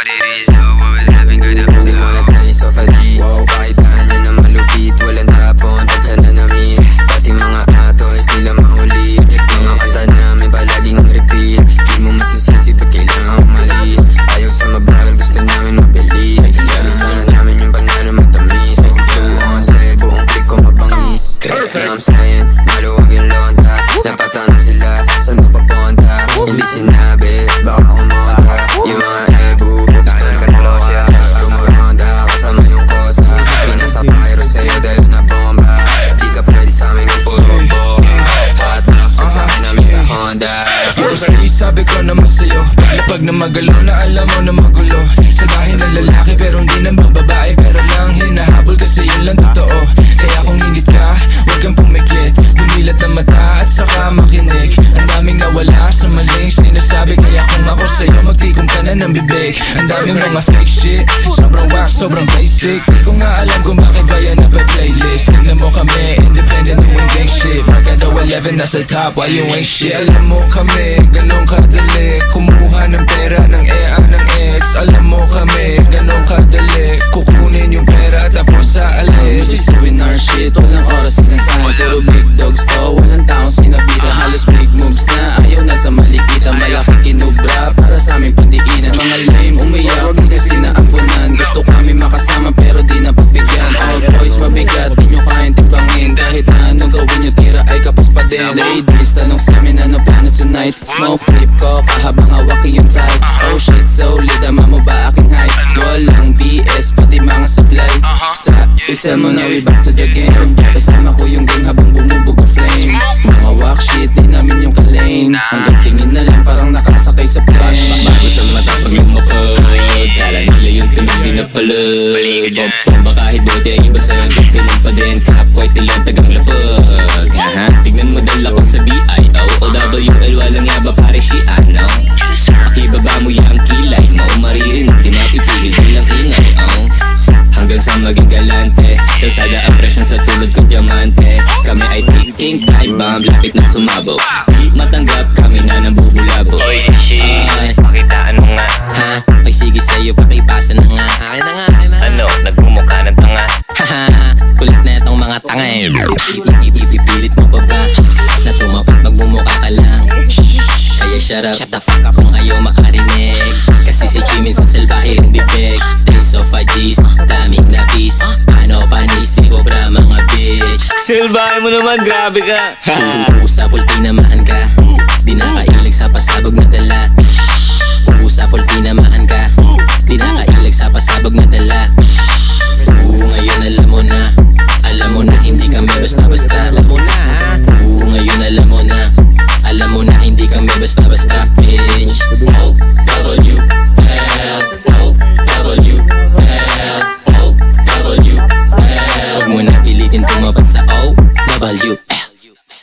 what it is, oh, what will happen, gonna Di mo na tayo sa 5G. Kahit tahanan na malupit, walang tapon, tagka na namin. Pati mga atos, nila mahuli. Mga kanta namin palaging ang repeat. Di mo masisisi, ba't kailangan umalis? Ayaw sa mabagal, gusto namin mabilis. Kalisanan namin yung panalo matamis. Tuwang sa'yo, buong click ko mabangis. I'm saying, maluwag yung lonta. Napatana sila, saan ko papunta? Hindi sinabi, baka kumontra. Yung mga ebu, gusto na kumoka. Tumuronda, kasama yung kosa. Pinasa pyro sa'yo dahil na bomba. Di ka pwede sa'min kung puro bomba. Hot box, kasama namin sa Honda. Ako sa'yo, sabi ko naman sa'yo. Lapag na magalo na alam mo na magulo. Salbahin na lalaki pero hindi naman babae. Pero lang hinahabol kasi yun lang totoo. Kaya kung ingit ka, huwag kang pumikit. Bumilat ang mata at saka makinig. Ang daming nawala sa maling sinasabi. Kaya kung ako sa'yo, magtikom ka na ng bibig. Ang daming mga fake shit, sobrang wax, sobrang basic. Di ko nga alam kung bakit ba yan nape-playlist. Tignan mo kami, independent doing gang shit. Barkada 11 nasa top, why you ain't shit? Alam mo kami, ganun kadali. Kumuha ng pera ng EA ng ex. Alam mo kami, ganun kadali. Kukunin yung pera tapos sa alis. We're just doing our shit, walang oras sinasahid. Puro big dogs to, walang taong sinabita. Halos big moves na, ayaw na sa malikitan. Malaki kinubra, para sa aming pandiinan. Mga lame umiyak, kasi naambunan. Gusto kami makasama pero di na pagbigyan. All boys mabigat, di nyo kayang timbangin. Kahit na anong gawin nyo, tira ay kapos pa din. Ladies, tanong sa amin ano plano tonight. Smoke trip ko, kahabang hawaki yung type. Oh shit, solid, ama mo ba aking hype? Walang BS, pati mga supply. Sa Excel mo na we back to the game. Kasama ko yung gang habang bumubuga flame. Mga walk shit, di namin yung kalane. Hanggang tingin na lang parang nakasakay sa plane. Bago sa mata pag lumapag, kala nila yung tunog di na palag. Bomba kahit bote ay iba sa gagawin pa din. Kapway tilang tagang lapag. Haha, tignan mo dala ko sa BIOWL. Walang yaba pare si ano. Pakibaba mo yung kilay mo. Maririnig di mapipigil bilang ingay hanggang sa maging galante. Kalsada ang presyon sa tulad kong diamante. Kami ay ticking time bomb, lapit na sumabog. Di matanggap kami na nang bubulabo. Oy, shit, pakitaan mo nga. Ha? Ay sige sa'yo, pakipasa na nga. Akin na nga, akin na nga. Ano, nagmumukha ng tanga. Haha, kulit na itong mga tanga eh. Ipipilit mo pa ba na tumapat magmumukha ka lang? Kaya shut up, shut the fuck up kung ayaw makarinig. Kasi si Jimin sa salbahe rin bibig. Days of a G's, daming napis. Ano panis, di cobra mga bitch. Silbahin mo naman, grabe ka. Kung sa pulti naman